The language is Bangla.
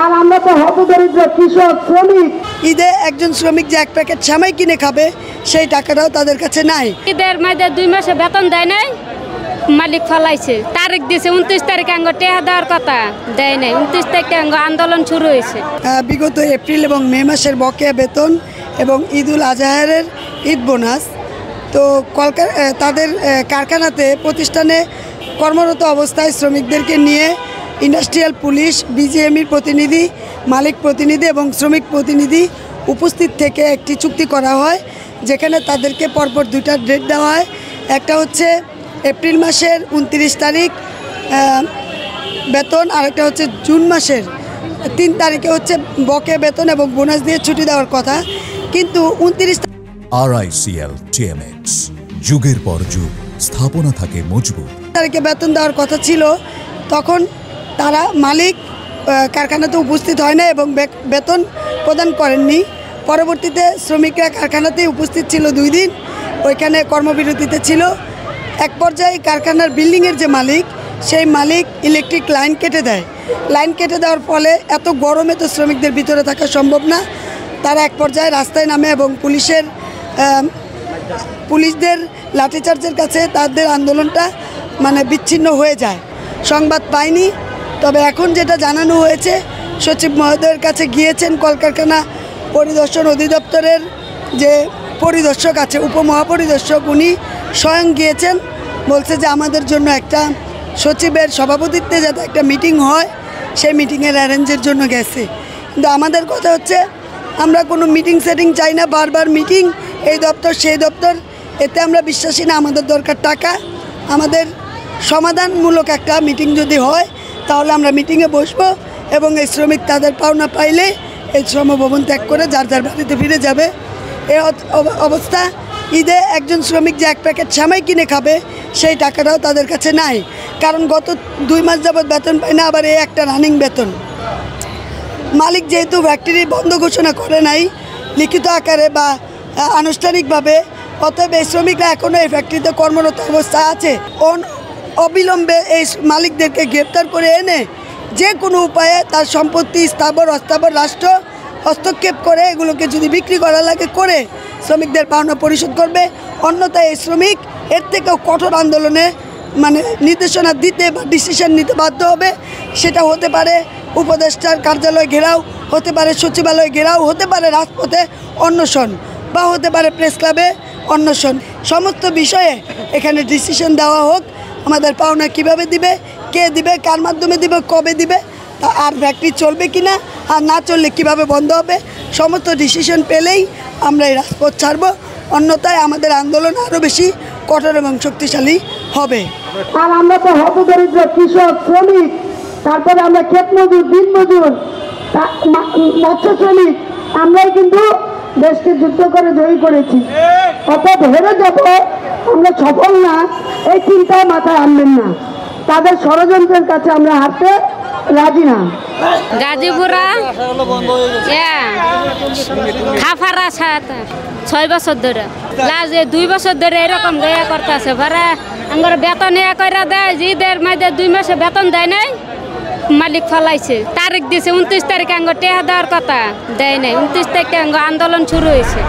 আর আমরা তো হতদরিদ্র কৃষক শ্রমিক। ঈদে একজন শ্রমিক যে এক প্যাকেট সেমাই কিনে খাবে সেই টাকাটাও তাদের কাছে নাই। ঈদের মাঝে 2 মাসে বেতন দেয় নাই, মালিক ফলাইছে। তারিখ দিয়েছে 29 তারিখে আঙ্গ টেহা দেওয়ার কথা, দেয় নাই। 29 তারিখে আঙ্গ আন্দোলন শুরু হয়েছে। বিগত এপ্রিল এবং মে মাসের বকেয়া বেতন এবং ঈদুল আজহারের ঈদ বোনাস তো তাদের কারখানাতে প্রতিষ্ঠানে কর্মরত অবস্থায় শ্রমিকদেরকে নিয়ে ইন্ডাস্ট্রিয়াল পুলিশ, বিজিএমইর প্রতিনিধি, মালিক প্রতিনিধি এবং শ্রমিক প্রতিনিধি উপস্থিত থেকে একটি চুক্তি করা হয়, যেখানে তাদেরকে পরপর 2টা ডেট দেওয়া হয়। একটা হচ্ছে এপ্রিল মাসের 29 তারিখ বেতন, আর একটা হচ্ছে জুন মাসের 3 তারিখে হচ্ছে বকেয়া বেতন এবং বোনাস দিয়ে ছুটি দেওয়ার কথা। কিন্তু 29 RICL TMX যুগের পর যুগ স্থাপনা থাকে মজবুত তারিখে বেতন দেওয়ার কথা ছিল। তখন তারা মালিক কারখানাতে উপস্থিত হয় না এবং বেতন প্রদান করেননি। পরবর্তীতে শ্রমিকরা কারখানাতেই উপস্থিত ছিল 2 দিন, ওইখানে কর্মবিরতিতে ছিল। এক পর্যায়ে কারখানার বিল্ডিংয়ের যে মালিক, সেই মালিক ইলেকট্রিক লাইন কেটে দেয়। লাইন কেটে দেওয়ার ফলে এত গরমে তো শ্রমিকদের ভিতরে থাকা সম্ভব না। তারা এক পর্যায়ে রাস্তায় নামে এবং পুলিশদের লাঠিচার্জের কাছে তাদের আন্দোলনটা বিচ্ছিন্ন হয়ে যায়। সংবাদ পাইনি, তবে এখন যেটা জানানো হয়েছে, সচিব মহোদয়ের কাছে গিয়েছেন কলকারখানা পরিদর্শন অধিদপ্তরের যে পরিদর্শক আছে, উপমহাপরিদর্শক, উনি স্বয়ং গিয়েছেন। বলছে যে আমাদের জন্য একটা সচিবের সভাপতিত্বে যাতে একটা মিটিং হয়, সেই মিটিংয়ের অ্যারেঞ্জের জন্য গেছে। কিন্তু আমাদের কথা হচ্ছে আমরা কোনো মিটিং সেটিং চাই না, বারবার মিটিং, এই দপ্তর সেই দপ্তর, এতে আমরা বিশ্বাসী না। আমাদের দরকার টাকা। আমাদের সমাধানমূলক একটা মিটিং যদি হয় তাহলে আমরা মিটিংয়ে বসবো এবং এই শ্রমিক তাদের পাওনা পাইলে এই শ্রমভবন ত্যাগ করে যার যার বাড়িতে ফিরে যাবে। এই অবস্থা। ঈদে একজন শ্রমিক যে এক প্যাকেট সেমাই কিনে খাবে সেই টাকাটাও তাদের কাছে নাই, কারণ গত 2 মাস যাবৎ বেতন পায় না, আবার এই একটা রানিং বেতন। মালিক যেহেতু ফ্যাক্টরি বন্ধ ঘোষণা করে নাই লিখিত আকারে বা আনুষ্ঠানিকভাবে, অতএব এই শ্রমিকরা এখনও এই ফ্যাক্টরিতে কর্মরত অবস্থায় আছে। অবিলম্বে এই মালিকদেরকে গ্রেপ্তার করে এনে যে কোনো উপায়ে তার সম্পত্তি স্থাবর অস্থাবর রাষ্ট্র হস্তক্ষেপ করে এগুলোকে যদি বিক্রি করা লাগে করে শ্রমিকদের পাওনা পরিশোধ করবে। অন্যথায় এই শ্রমিক এর থেকেও কঠোর আন্দোলনে নির্দেশনা দিতে বা ডিসিশন নিতে বাধ্য হবে। সেটা হতে পারে উপদেষ্টার কার্যালয় ঘেরাও, হতে পারে সচিবালয় ঘেরাও, হতে পারে রাজপথে অনশন, বা হতে পারে প্রেস ক্লাবে অনশন। সমস্ত বিষয়ে এখানে ডিসিশন দেওয়া হোক। আমাদের পাওনা কিভাবে দিবে, কে দিবে, কার মাধ্যমে দিবে, কবে দিবে, আর ফ্যাক্টরি চলবে কি না, আর না চললে কিভাবে বন্ধ হবে, সমস্ত ডিসিশন পেলেই আমরা এই রাজপথ ছাড়ব। অন্যথায় আমাদের আন্দোলন আরও বেশি কঠোর এবং শক্তিশালী হবে। আর আমরা তো হতদরিদ্র কৃষক শ্রমিক, তারপরে আমরা ক্ষেত মজুর, দিন মজুর, মৎস্য শ্রমিক, আমরাই কিন্তু দেশকে যুদ্ধ করে জয়ী করেছি। অর্থাৎ হেরে যাব, আমরা সফল না, এই চিন্তা মাথায় আনবেন না। তাদের ষড়যন্ত্রের কাছে আমরা হারতে রাজি না। গাজীপুরা খাফারা 6 বছর ধরে, লাস্ট 2 বছর ধরে এরকম গয়া করতেছে। ভাড়া আমার বেতন করে দেয়, ঈদের মাঝে 2 মাসে বেতন দেয় নাই, মালিক ফলাইছে। তারিখ দিয়েছে 29 তারিখে আঙ্গ টেহা দেওয়ার কথা, দেয় নাই। 29 তারিখে আঙ্গ আন্দোলন শুরু হয়েছে।